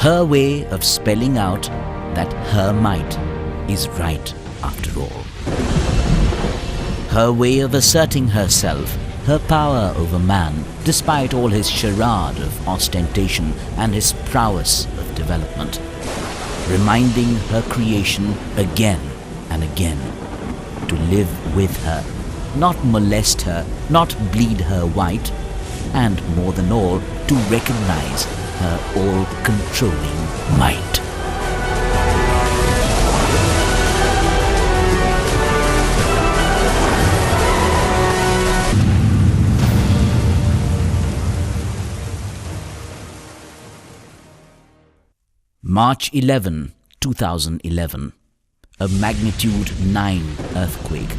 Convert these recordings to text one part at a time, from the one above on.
her way of spelling out that her might is right after all. Her way of asserting herself, her power over man, despite all his charade of ostentation and his prowess of development. Reminding her creation again and again to live with her, not molest her, not bleed her white, and more than all, to recognize her all-controlling might. March 11, 2011. A magnitude 9 earthquake.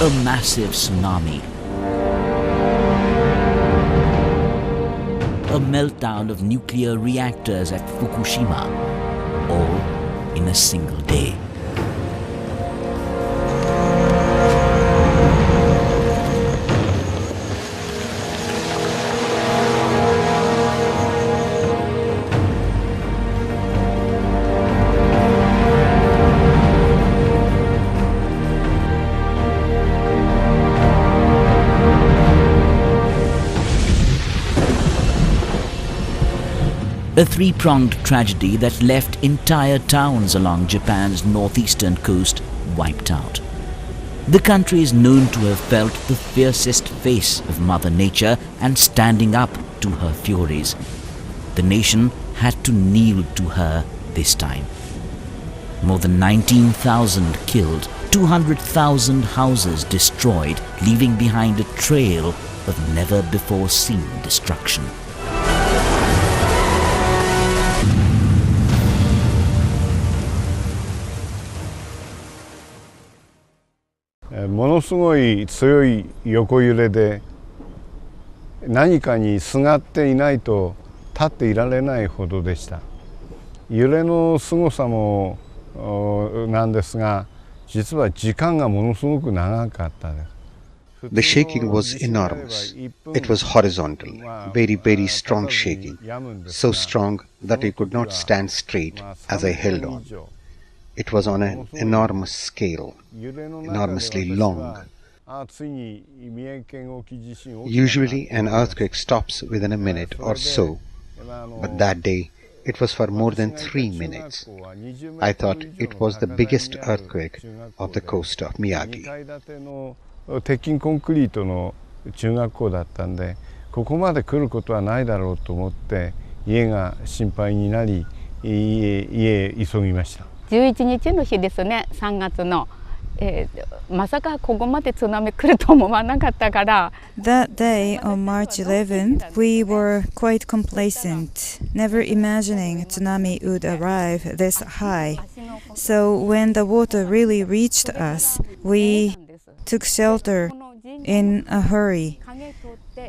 A massive tsunami. A meltdown of nuclear reactors at Fukushima, all in a single day. A three-pronged tragedy that left entire towns along Japan's northeastern coast wiped out. The country is known to have felt the fiercest face of Mother Nature and standing up to her furies. The nation had to kneel to her this time. More than 19,000 killed, 200,000 houses destroyed, leaving behind a trail of never-before-seen destruction. ものすごい強い横揺れで何かにすがっていないと立っていられないほどでした。揺れのすごさもなんですが、実は時間がものすごく長かったです。The shaking was enormous. It was horizontal, very, very strong shaking, so strong that I could not stand straight as I held on. It was on an enormous scale, enormously long. Usually an earthquake stops within a minute or so, but that day it was for more than 3 minutes. I thought it was the biggest earthquake of the coast of Miyagi. 鉄筋コンクリートの中学校だったんで、ここまで来ることはないだろうと思って家が心配になり家へ急ぎました。11日の日ですね、3月の。まさかここまで津波来ると思わなかったから。That day on March 11th, we were quite complacent, never imagining a tsunami would arrive this high. So when the water really reached us, we took shelter in a hurry.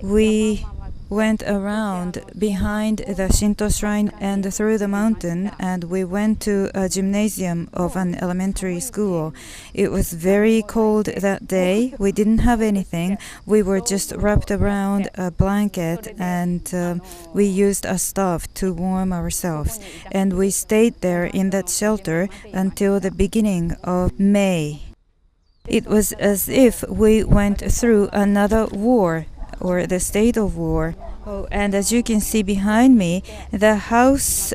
We went around behind the Shinto shrine and through the mountain, and we went to a gymnasium of an elementary school. It was very cold that day. We didn't have anything. We were just wrapped around a blanket, and we used a stove to warm ourselves. And we stayed there in that shelter until the beginning of May. It was as if we went through another war, or the state of war. Oh, and as you can see behind me, the house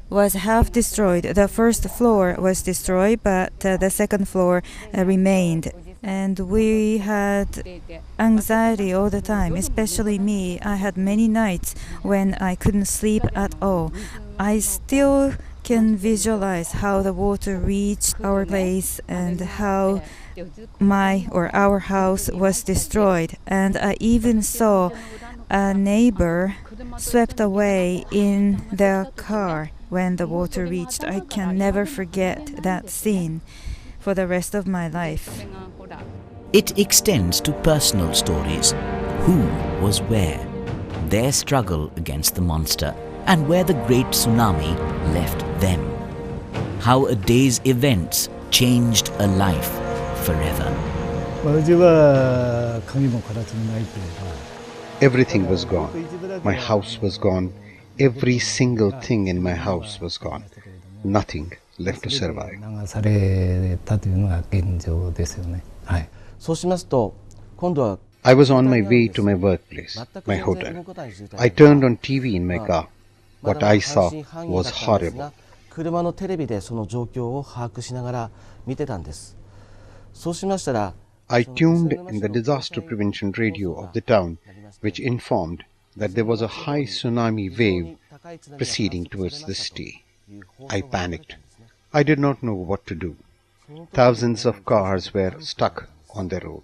was half destroyed. The first floor was destroyed, but the second floor remained. And we had anxiety all the time, especially me. I had many nights when I couldn't sleep at all. I still can visualize how the water reached our place and how our house was destroyed. And I even saw a neighbor swept away in their car when the water reached. I can never forget that scene for the rest of my life. It extends to personal stories. Who was where? Their struggle against the monster, and where the great tsunami left them. How a day's events changed a life forever. Everything was gone. My house was gone. Every single thing in my house was gone. Nothing left to survive. I was on my way to my workplace, my hotel. I turned on TV in my car. What I saw was horrible. 車のテレビでその状況を把握しながら見てたんです。そうしましたら、I tuned in the disaster prevention radio of the town, which informed that there was a high tsunami wave proceeding towards the city. I panicked. I did not know what to do. Thousands of cars were stuck on the road.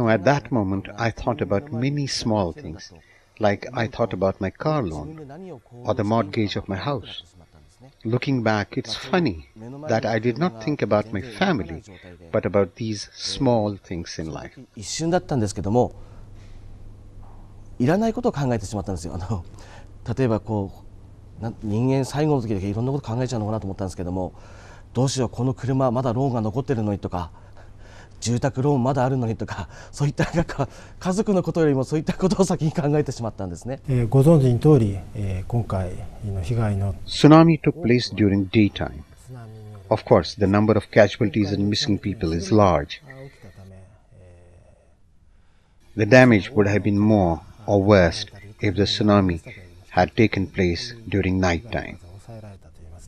At that moment, I thought about many small things, like I thought about my car loan or the mortgage of my house. Looking back, it's funny that I did not think about my family, but about these small things in life. 一瞬だったんですけども、いらないことを考えてしまったんですよ。例えば人間最後の時だけいろんなこと考えちゃうのかなと思ったんですけども、どうしようこの車まだローンが残ってるのにとか、住宅ローンまだあるのにとか、そういった家族のことよりもそういったことを先に考えてしまったんですね。ご存知の通り、今回の被害の Tsunami took place during daytime. Of course, the number of casualties and missing people is large. The damage would have been more or worse if the tsunami had taken place during night time.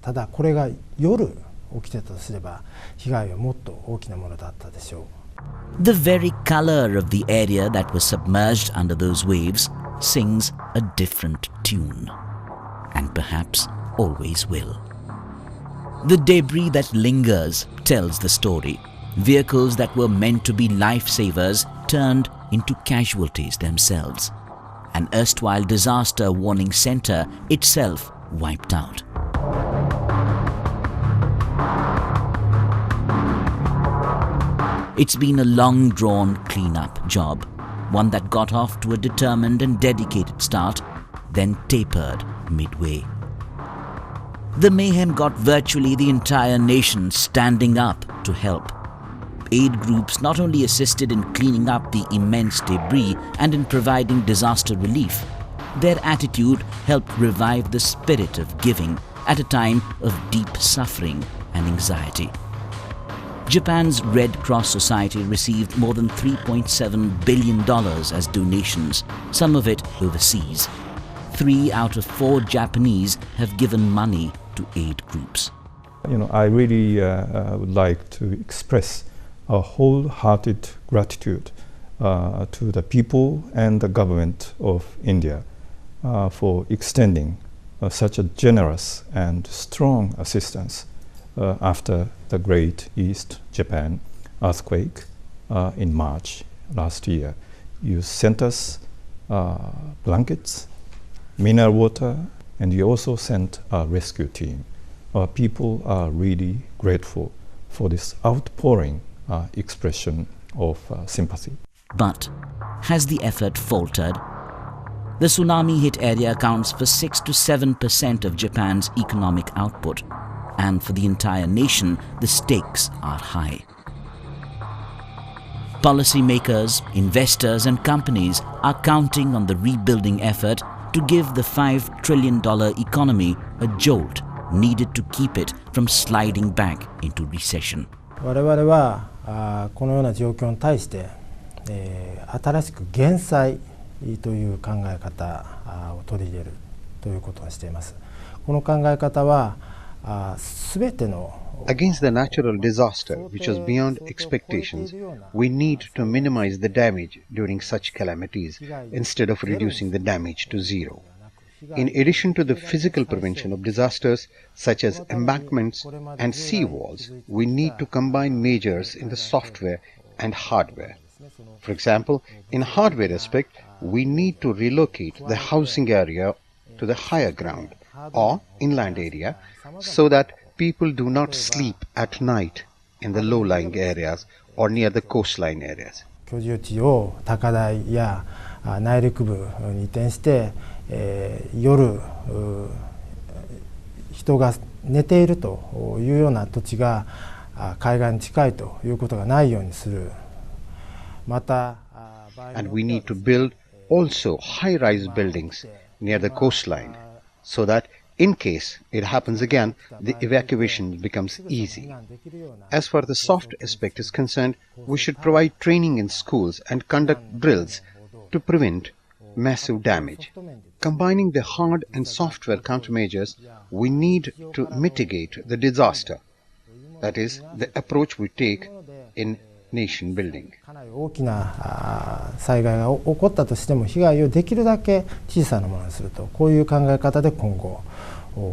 ただこれが夜起きてたとすれば被害はもっと大きなものだったでしょう。 The very color of the area that was submerged under those waves sings a different tune, and perhaps always will. The debris that lingers tells the story. Vehicles that were meant to be lifesavers turned into casualties themselves. An erstwhile disaster warning center itself wiped out. It's been a long-drawn clean-up job, one that got off to a determined and dedicated start, then tapered midway. The mayhem got virtually the entire nation standing up to help. Aid groups not only assisted in cleaning up the immense debris and in providing disaster relief, their attitude helped revive the spirit of giving at a time of deep suffering and anxiety. Japan's Red Cross Society received more than $3.7 billion as donations, some of it overseas. 3 out of 4 Japanese have given money to aid groups. I really would like to express a wholehearted gratitude to the people and the government of India for extending such a generous and strong assistance after the Great East Japan earthquake in March last year. You sent us blankets, mineral water, and you also sent a rescue team. Our people are really grateful for this outpouring expression of sympathy. But has the effort faltered? The tsunami-hit area accounts for 6 to 7% of Japan's economic output, and for the entire nation, the stakes are high. Policymakers, investors, and companies are counting on the rebuilding effort to give the $5 trillion economy a jolt needed to keep it from sliding back into recession. 我々はこのような状況に対して、新しく減災という考え方を取り入れるということをしています。この考え方はすべての Against the natural disaster, which was beyond expectations, we need to minimize the damage during such calamities instead of reducing the damage to zero. In addition to the physical prevention of disasters such as embankments and seawalls, we need to combine measures in the software and hardware. For example, in hardware aspect, we need to relocate the housing area to the higher ground or inland area so that people do not sleep at night in the low-lying areas or near the coastline areas. 居住地を高台や内陸部に移転して、夜人が寝ているというような土地が海岸に近いということがないようにする。また、And we need to build also high-rise buildings near the coastline so that in case it happens again, the evacuation becomes easy. As far as the soft aspect is concerned, we should provide training in schools and conduct drills to prevent massive damage. Combining the hard and software countermeasures, we need to mitigate the disaster. That is the approach we take in nation building. かなり大きな災害が起こったとしても被害をできるだけ小さなものにすると、こういう考え方で今後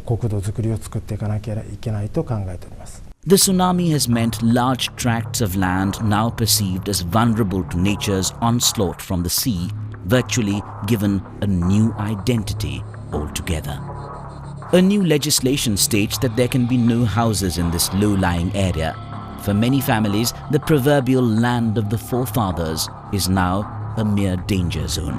国土づくりを作っていかなきゃいけないと考えております。The tsunami has meant large tracts of land now perceived as vulnerable to nature's onslaught from the sea, virtually given a new identity altogether. A new legislation states that there can be no houses in this low-lying area. For many families, the proverbial land of the forefathers is now a mere danger zone.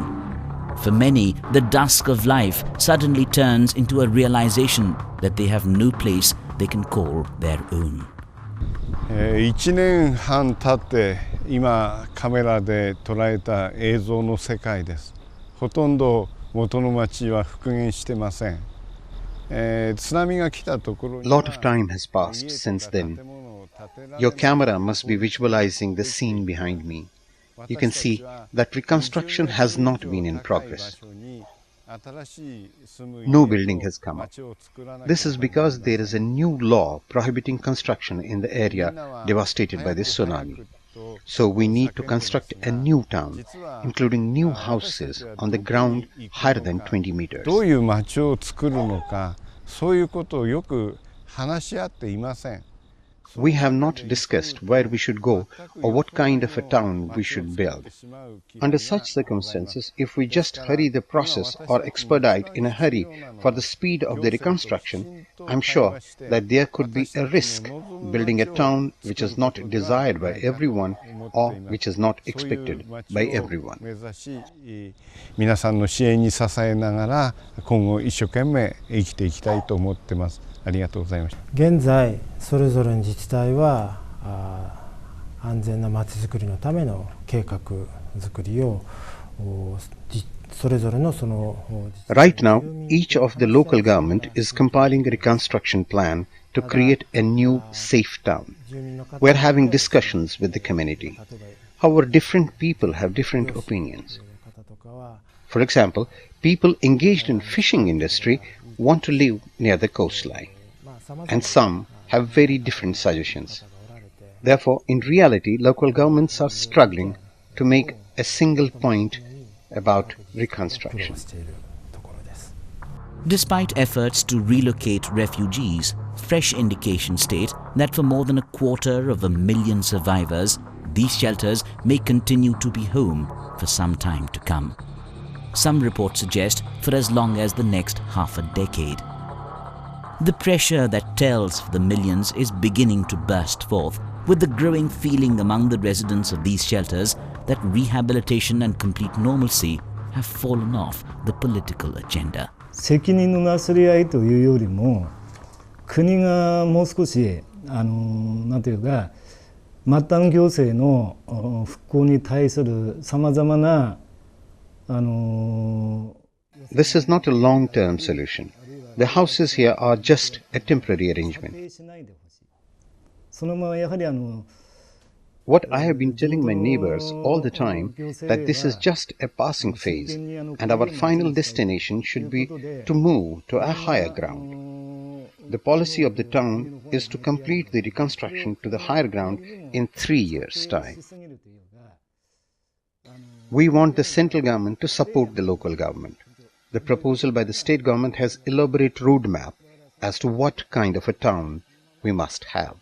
For many, the dusk of life suddenly turns into a realization that they have no place they can call their own. 1年半経って今カメラで捉えた映像の世界です。ほとんど元の町は復元してません。津波が来たところに A lot of time has passed since then. Your camera must be visualizing the scene behind me. You can see that reconstruction has not been in progress. No building has come up. This is because there is a new law prohibiting construction in the area devastated by this tsunami. So we need to construct a new town, including new houses on the ground higher than 20 meters. どういう町を作るのか、そういうことをよく話し合っていません。We have not discussed where we should go or what kind of a town we should build. Under such circumstances, if we just hurry the process or expedite in a hurry for the speed of the reconstruction, I'm sure that there could be a risk building a town which is not desired by everyone or which is not expected by everyone. 皆さんの支援に支えながら今後一生懸命生きていきたいと思ってます。ありがとうございました。現在それぞれの自治体は安全なまちづくりのための計画作りをそれぞれのその Right now, each of the local government is compiling a reconstruction plan to create a new safe town. We're having discussions with the community. However, different people have different opinions. For example, people engaged in fishing industry want to live near the coastline, and some have very different suggestions. Therefore, in reality, local governments are struggling to make a single point about reconstruction. Despite efforts to relocate refugees, fresh indications state that for more than 250,000 survivors, these shelters may continue to be home for some time to come. Some reports suggest for as long as the next half a decade. The pressure that tells for the millions is beginning to burst forth, with the growing feeling among the residents of these shelters that rehabilitation and complete normalcy have fallen off the political agenda. 責任のなすり合いというよりも、国がもう少しなんていうか、末端行政の復興に対するさまざまなThis is not a long-term solution. The houses here are just a temporary arrangement. What I have been telling my neighbors all the time, that this is just a passing phase, and our final destination should be to move to a higher ground. The policy of the town is to complete the reconstruction to the higher ground in 3 years' time. We want the central government to support the local government. The proposal by the state government has elaborate roadmap as to what kind of a town we must have.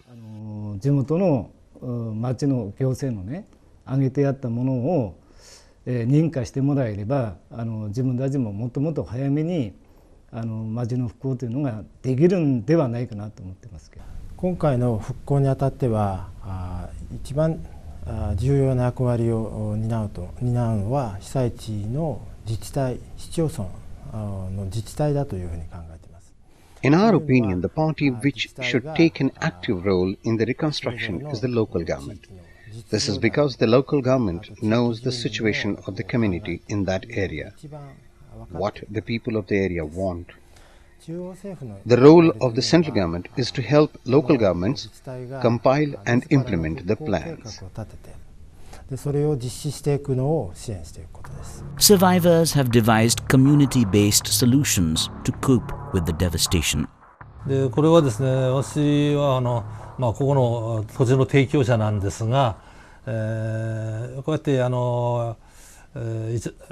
地元の町の行政のね、挙げてやったものを認可してもらえれば、自分たちももっともっと早めに町の復興というのができるんではないかなと思ってますけど。今回の復興にあたっては一番重要な役割を担うのは被災地の自治体、市町村の自治体だというふうに考えています。In our opinion, the party which should take an active role in the reconstruction is the local government. This is because the local government knows the situation of the community in that area, what the people of the area want. The role of the central government is to help local governments compile and implement the plans. Survivors have devised community-based solutions to cope with the devastation. でこれはですね、私はここの土地の提供者なんですが、こうやって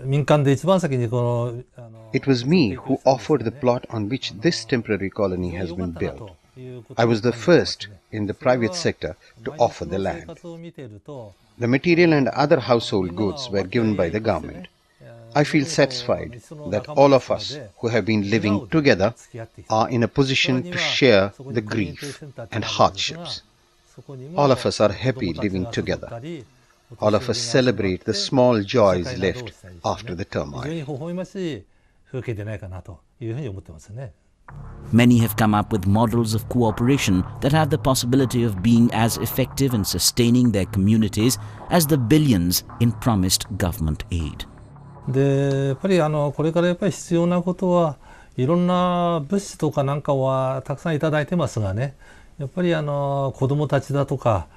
民間で一番先にこの It was me who offered the plot on which this temporary colony has been built. I was the first in the private sector to offer the land. The material and other household goods were given by the government. I feel satisfied that all of us who have been living together are in a position to share the grief and hardships. All of us are happy living together. All of us celebrate the small joys left after the turmoil. Many have come up with models of cooperation that have the possibility of being as effective in sustaining their communities as the billions in promised government aid. でやっぱりこれからやっぱり必要なことはいろんな物資とかなんかはたくさんいただいてますがね、やっぱり子供たちだとか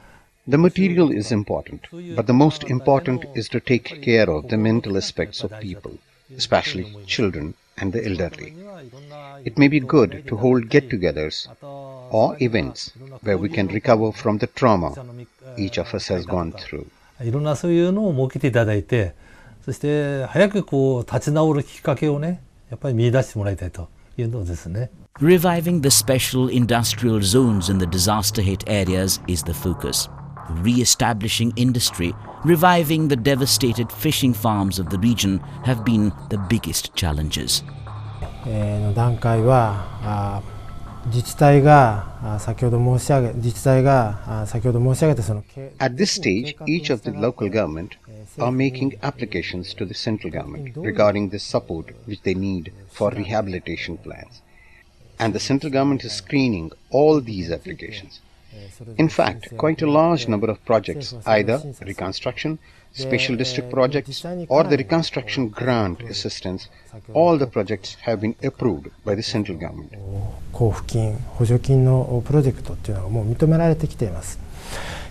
The material is important, but the most important is to take care of the mental aspects of people, especially children and the elderly. It may be good to hold get-togethers or events where we can recover from the trauma each of us has gone through. いろんなそういうのを設けていただいて、そして早く立ち直るきっかけをね、やっぱり見出してもらいたいというのですね。Reviving the special industrial zones in the disaster-hit areas is the focus. Re-establishing industry, reviving the devastated fishing farms of the region have been the biggest challenges. の段階は自治体が先ほど申し上げたその At this stage, each of the local government are making applications to the central government regarding the support which they need for rehabilitation plans. And the central government is screening all these applications. In fact, quite a large number of projects, either reconstruction, special district projects, or the reconstruction grant assistance, all the projects have been approved by the central government. 交付金、補助金のプロジェクトっていうのがもう認められてきています。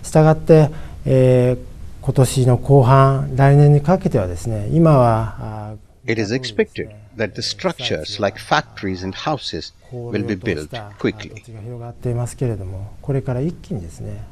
したがって、今年の後半、来年にかけてはですね、今は It is expected that the structures like factories and houses will be built quickly. が広がっていますけれども、これから一気にですね、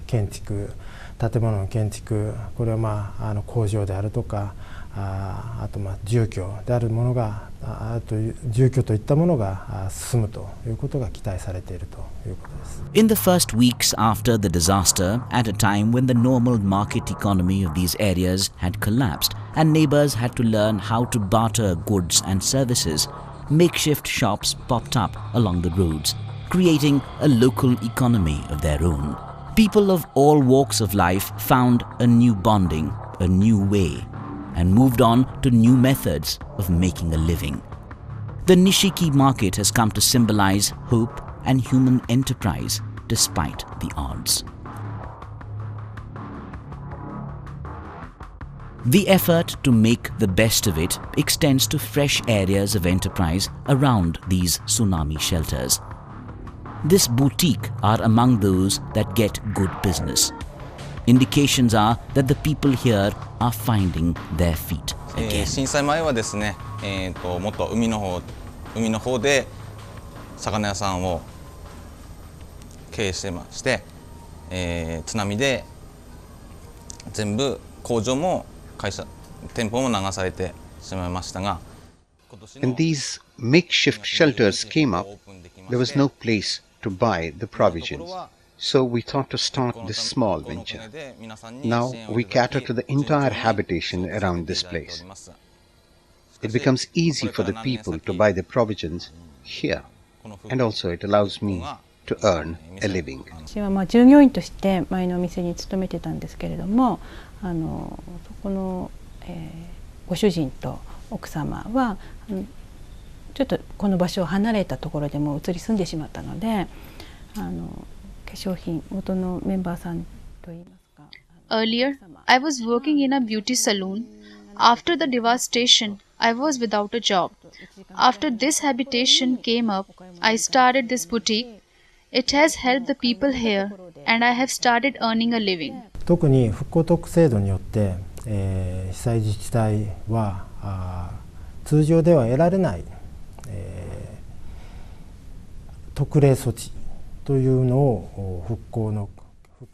建築、建物の建築、これは工場であるとか、あと住居であるものが、あと住居といったものが進むということが期待されているということです。In the first weeks after the disaster, at a time when the normal market economy of these areas had collapsed and neighbors had to learn how to barter goods and services, makeshift shops popped up along the roads, creating a local economy of their own. People of all walks of life found a new bonding, a new way, and moved on to new methods of making a living. The Nishiki market has come to symbolize hope and human enterprise despite the odds. The effort to make the best of it extends to fresh areas of enterprise around these tsunami shelters. This boutique are among those that get good business. Indications are that the people here are finding their feet again. 震災前はですね、もっと海の方で魚屋さんを経営してまして、津波で全部工場も会社店舗も流されてしまいましたが、 When these makeshift shelters came up, there was no place to buy the provisions. So we thought to start this small venture. Now we cater to the entire habitation around this place. It becomes easy for the people to buy the provisions here, and also it allows me to earn a living. 私は従業員として前のお店に勤めてたんですけれども、そこの、ご主人と奥様はちょっとこの場所を離れたところでもう移り住んでしまったので、化粧品元のメンバーさんといいますか。Earlier, I was working in a beauty salon. After the devastation, I was without a job. After this habitation came up, I started this boutique. It has helped the people here, and I have started earning a living. 特に復興特区制度によって、被災自治体は通常では得られない、特例措置というのを復興の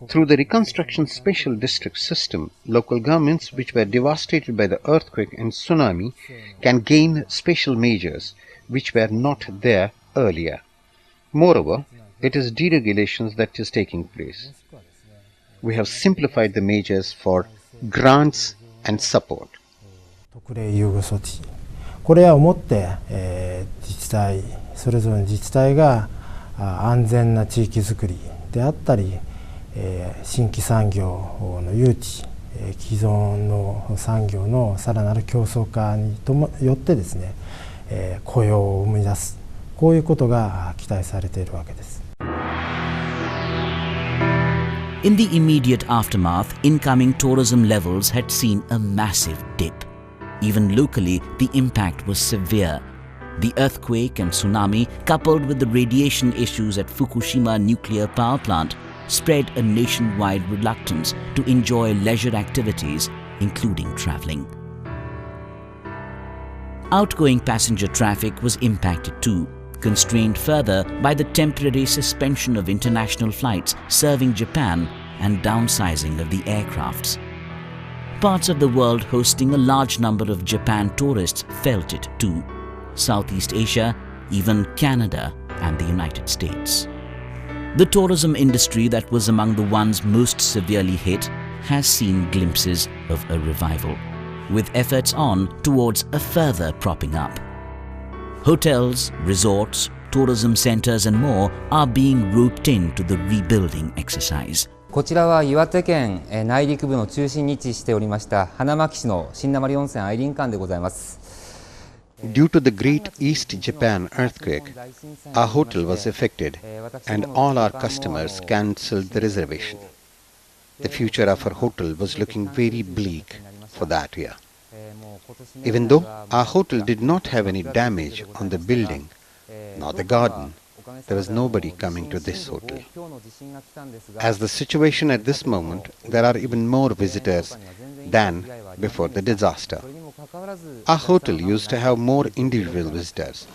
Through the reconstruction special district system, local governments which were devastated by the earthquake and tsunami can gain special measures which were not there earlier. Moreover, it is deregulations that is taking place. We have simplified the measures for grants and support. 特例優遇措置、これはをもって、自治体それぞれの自治体が安全な地域づくりであったり、新規産業の誘致、既存の産業のさらなる競争化によってですね、雇用を生み出す、こういうことが期待されているわけです。In the immediate aftermath, incoming tourism levels had seen a massive dip. Even locally, the impact was severe. The earthquake and tsunami, coupled with the radiation issues at Fukushima nuclear power plant, spread a nationwide reluctance to enjoy leisure activities, including traveling. Outgoing passenger traffic was impacted too, constrained further by the temporary suspension of international flights serving Japan and downsizing of the aircrafts. Parts of the world hosting a large number of Japan tourists felt it too. Southeast Asia, even Canada and the United States. The tourism industry that was among the ones most severely hit has seen glimpses of a revival, with efforts on towards a further propping up. Hotels, resorts, tourism centers and more are being roped into the rebuilding exercise. こちらは岩手県内陸部の中心に位置しておりました花巻市の新名温泉愛林館でございます。 Due to the Great East Japan earthquake, our hotel was affected and all our customers cancelled the reservation. The future of our hotel was looking very bleak for that year. Even though our hotel did not have any damage on the building nor the garden, there was nobody coming to this hotel. As the situation at this moment, there are even more visitors than before the disaster. Our hotel used to have more individual visitors,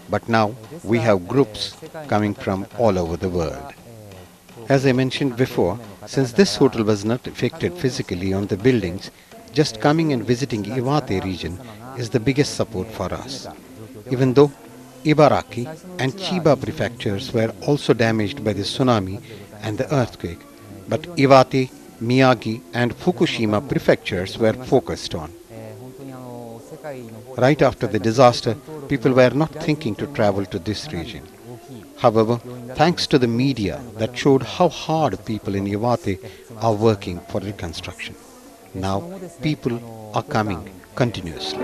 but now we have groups coming from all over the world. As I mentioned before, since this hotel was not affected physically on the buildings, just coming and visiting Iwate region is the biggest support for us. Even though Ibaraki and Chiba prefectures were also damaged by the tsunami and the earthquake, but Iwate, Miyagi and Fukushima prefectures were focused on. Right after the disaster, people were not thinking to travel to this region. However, thanks to the media that showed how hard people in Iwate are working for reconstruction, now people are coming continuously.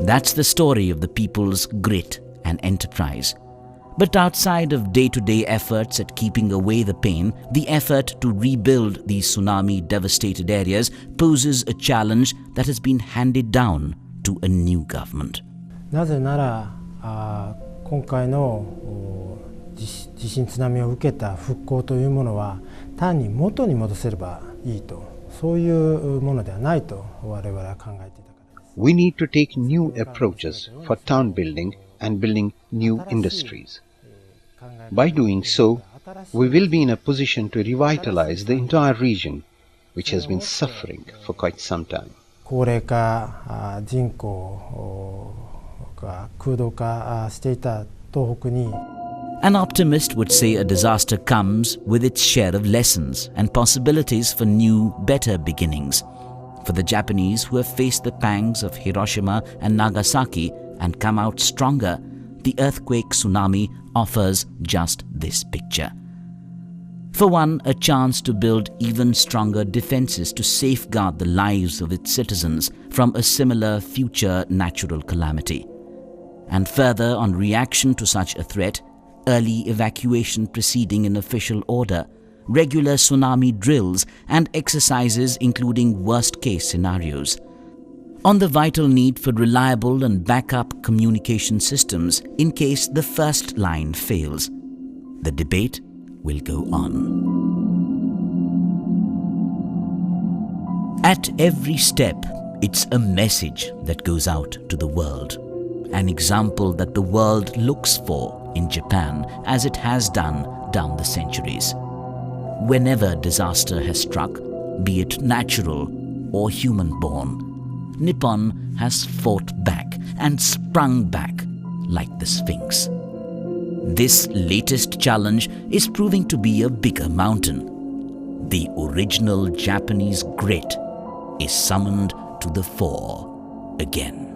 That's the story of the people's grit and enterprise. But outside of day-to-day efforts at keeping away the pain, the effort to rebuild these tsunami-devastated areas poses a challenge that has been handed down to a new government. なぜなら今回の地震津波を受けた復興というものは単に元に戻せればいいと、そういうものではないと我々は考えていたからです。We need to take new approaches for town building and building new industries. By doing so, we will be in a position to revitalize the entire region, which has been suffering for quite some time. 高齢化、人口が空洞化していた東北に An optimist would say a disaster comes with its share of lessons and possibilities for new, better beginnings. For the Japanese who have faced the pangs of Hiroshima and Nagasaki and come out stronger, the earthquake tsunami offers just this picture. For one, a chance to build even stronger defenses to safeguard the lives of its citizens from a similar future natural calamity. And further, on reaction to such a threat, early evacuation proceeding in official order, regular tsunami drills and exercises including worst-case scenarios. On the vital need for reliable and backup communication systems in case the first line fails. The debate will go on. At every step, it's a message that goes out to the world, an example that the world looks for in Japan as it has done down the centuries. Whenever disaster has struck, be it natural or human-born, Nippon has fought back and sprung back like the Sphinx. This latest challenge is proving to be a bigger mountain. The original Japanese grit is summoned to the fore again.